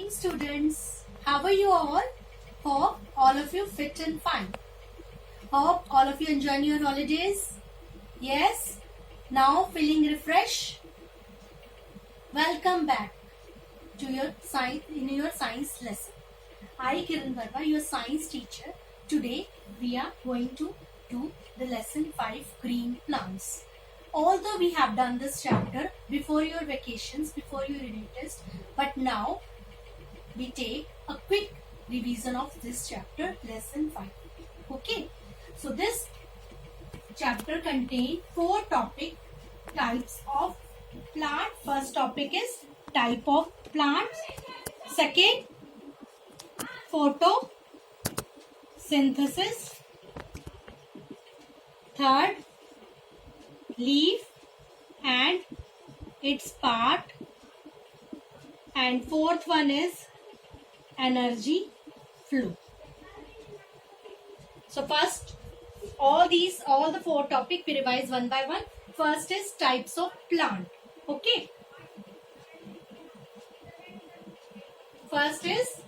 morning, students. How are you all? Hope all of you fit and fine. Hope all of you enjoying your holidays. Yes? Now feeling refreshed? Welcome back to your science lesson. I, Kiran Verma, your science teacher. Today we are going to do the lesson 5, green plants. Although we have done this chapter before your vacations, before your unit test, but now we take a quick revision of this chapter, lesson 5. Okay, so this chapter contains 4 types of plant. First topic is type of plants. Second, photosynthesis. Third, leaf and its part. And fourth one is energy flow. So first, all the 4 topics we revise one by one. First is types of plant. Okay. First is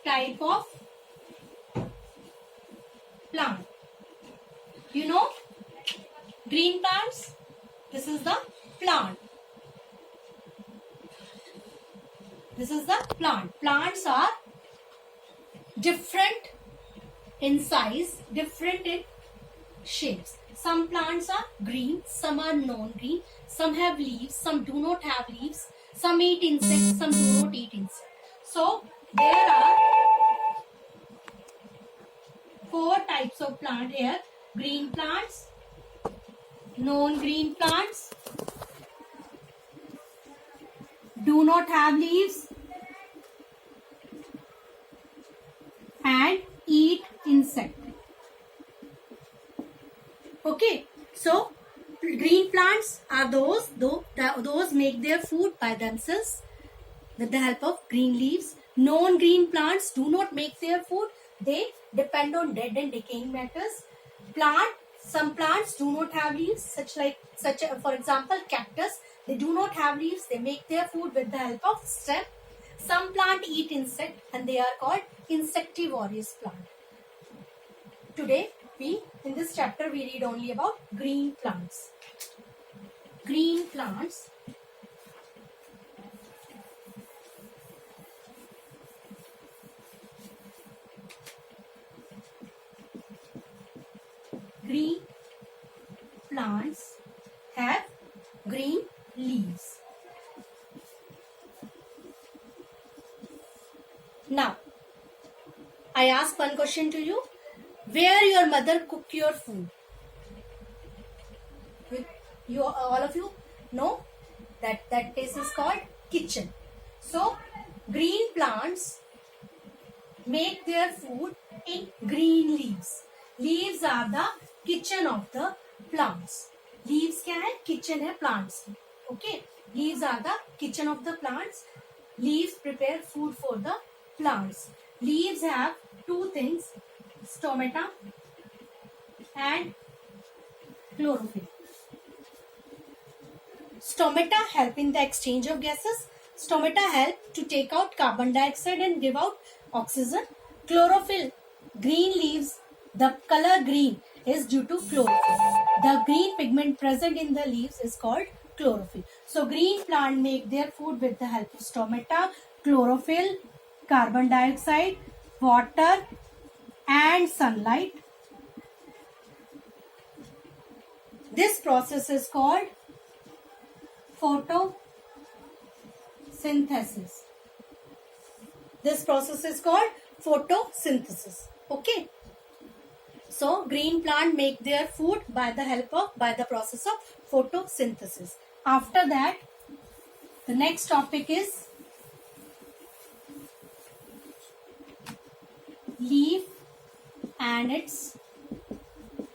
type of plant. You know, green plants, this is the plant. This is the plant. Plants are different in size, different in shapes. Some plants are green, some are non-green, some have leaves, some do not have leaves, some eat insects, some do not eat insects. So, there are 4 types of plant here. Green plants, non-green plants, do not have leaves, and eat insect. Okay, so green plants are those make their food by themselves with the help of green leaves. Non-green plants do not make their food; they depend on dead and decaying matters. Some plants do not have leaves, for example, cactus. They do not have leaves. They make their food with the help of stem. Some plant eat insect, and they are called insectivorous plant. Today, in this chapter, we read only about green plants. Green plants. Green plants have green leaves. Now, I ask one question to you. Where your mother cook your food? All of you know that place is called kitchen. So, green plants make their food in green leaves. Leaves are the kitchen of the plants. Leaves क्या है? Kitchen है plants. Okay. Leaves are the kitchen of the plants. Leaves prepare food for the plants. Leaves have 2 things: stomata and chlorophyll. Stomata help in the exchange of gases. Stomata help to take out carbon dioxide and give out oxygen. Chlorophyll, green leaves, the color green is due to chlorophyll. The green pigment present in the leaves is called chlorophyll. So green plant make their food with the help of stomata, chlorophyll, carbon dioxide, water and sunlight. This process is called photosynthesis. This process is called photosynthesis. Okay. So green plant make their food by the process of photosynthesis. After that, the next topic is leaf and its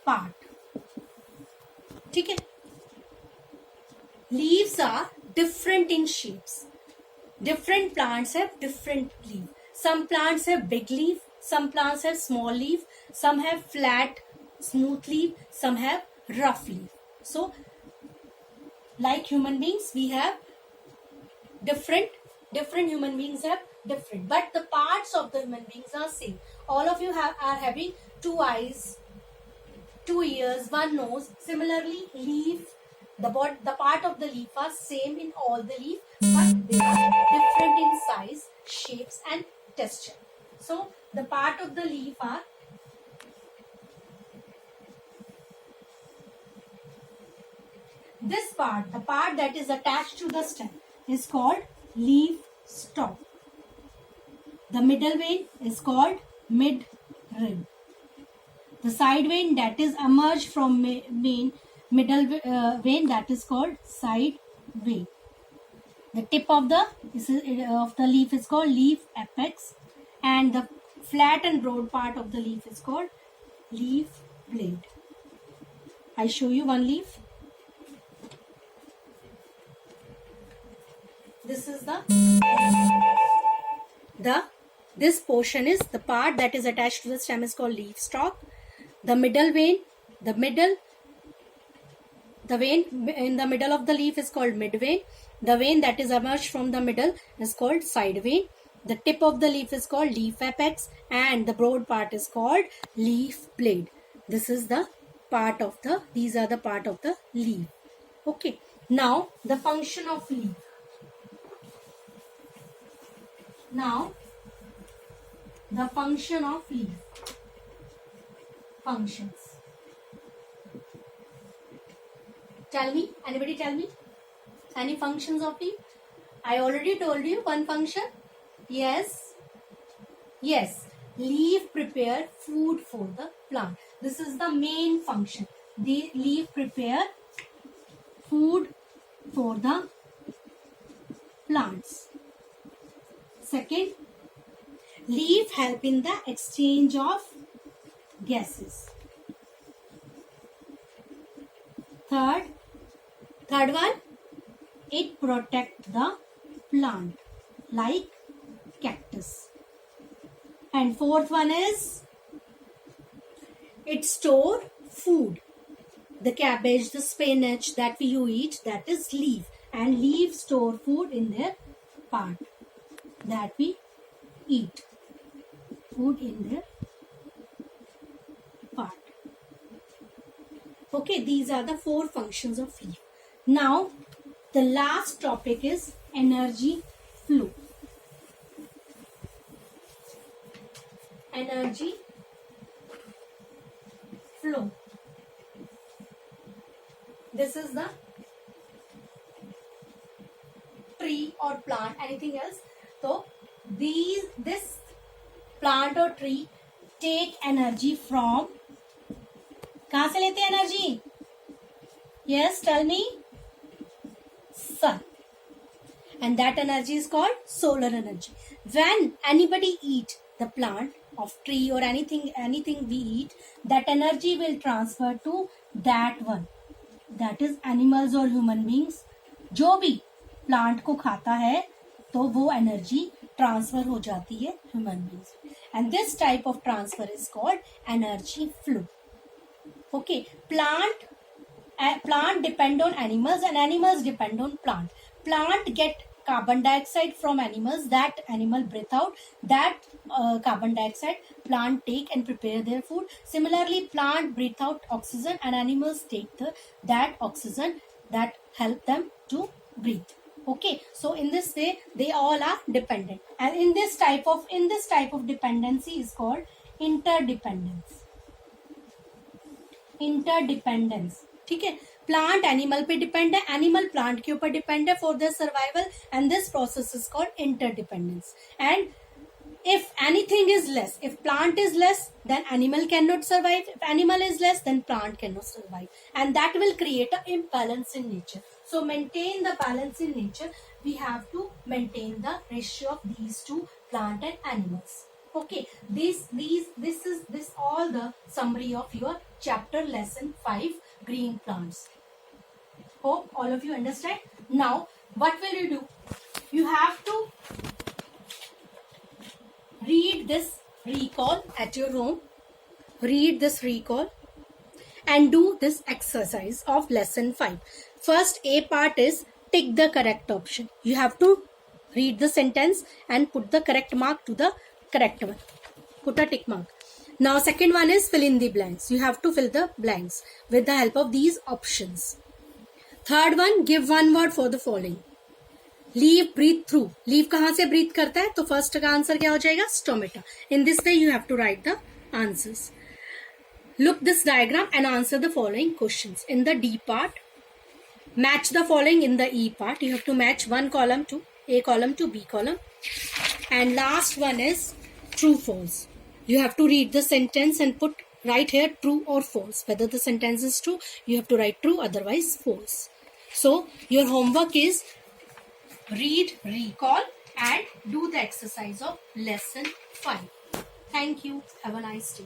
part. ठीक है? Leaves are different in shapes. Different plants have different leaf. Some plants have big leaf, some plants have small leaf, some have flat, smooth leaf, some have rough leaf. So, like human beings, we have different different human beings have different, but the parts of the human beings are same. All of you are having 2 eyes, 2 ears, 1 nose. Similarly, leaf, the part of the leaf are same in all the leaf, but they are different in size, shapes and texture. So the part of the leaf are this part, the part that is attached to the stem is called leaf stalk. The middle vein is called midrib. The side vein that is emerged from middle vein, that is called side vein. The tip of the leaf is called leaf apex, and the flat and broad part of the leaf is called leaf blade. I show you one leaf. This is this portion is the part that is attached to the stem is called leaf stalk. The middle vein, the vein in the middle of the leaf is called midvein. The vein that is emerged from the middle is called side vein. The tip of the leaf is called leaf apex, and the broad part is called leaf blade. This is the part of these are the part of the leaf. Okay. Now the function of leaf. Now the function of leaf. Functions. Tell me, anybody tell me? Any functions of leaf? I already told you one function. Yes. Yes. Leaf prepare food for the plant. This is the main function. The leaf prepare food for the plants. Second, leaf help in the exchange of gases. Third one, it protect the plant like cactus. And fourth one is it store food. The cabbage, the spinach that you eat, that is leaf, and leaf store food in their part that we eat. Food in their part. Okay, these are the 4 functions of leaf. Now, the last topic is energy flow. Energy flow. This is the tree or plant, anything else. So, this plant or tree take energy from, कहाँ से लेते हैं energy? Yes, tell me. Sun. And that energy is called solar energy. When anybody eat the plant of tree or anything we eat, that energy will transfer to that one. That is animals or human beings. जो भी plant को खाता है तो वो energy transfer हो जाती है human beings. And this type of transfer is called energy flow. Okay, plant depend on animals and animals depend on plant. Plant get carbon dioxide from animals, that animal breathe out, that carbon dioxide plant take and prepare their food. Similarly, plant breathe out oxygen and animals take that oxygen that help them to breathe. Okay, so in this way they all are dependent, and in this type of dependency is called interdependence. ठीक है, plant animal पे depend है, animal plant के ऊपर depend है for their survival, and this process is called interdependence. And if anything is less, if plant is less, then animal cannot survive. If animal is less, then plant cannot survive, and that will create an imbalance in nature. So maintain the balance in nature, we have to maintain the ratio of these two, plant and animals. Okay, this all the summary of your chapter lesson 5, green plants. Hope all of you understand. Now what will you do? You have to read this recall at your home. Read this recall and do this exercise of lesson 5. First A part is tick the correct option. You have to Read the sentence and put the correct mark to the correct one. Put a tick mark. Now second one is fill in the blanks. You have to fill the blanks with the help of these options. Third one, give one word for the following. Leave, breathe through. Leave कहाँ से breathe करता है? तो first का answer क्या हो जाएगा? Stomata. In this way you have to write the answers. Look this diagram and answer the following questions. In the D part, match the following in the E part. You have to match one column to A column to B column. And last one is true, false. You have to read the sentence and write here true or false. Whether the sentence is true, you have to write true, otherwise false. So your homework is read, recall and do the exercise of lesson 5. Thank you. Have a nice day.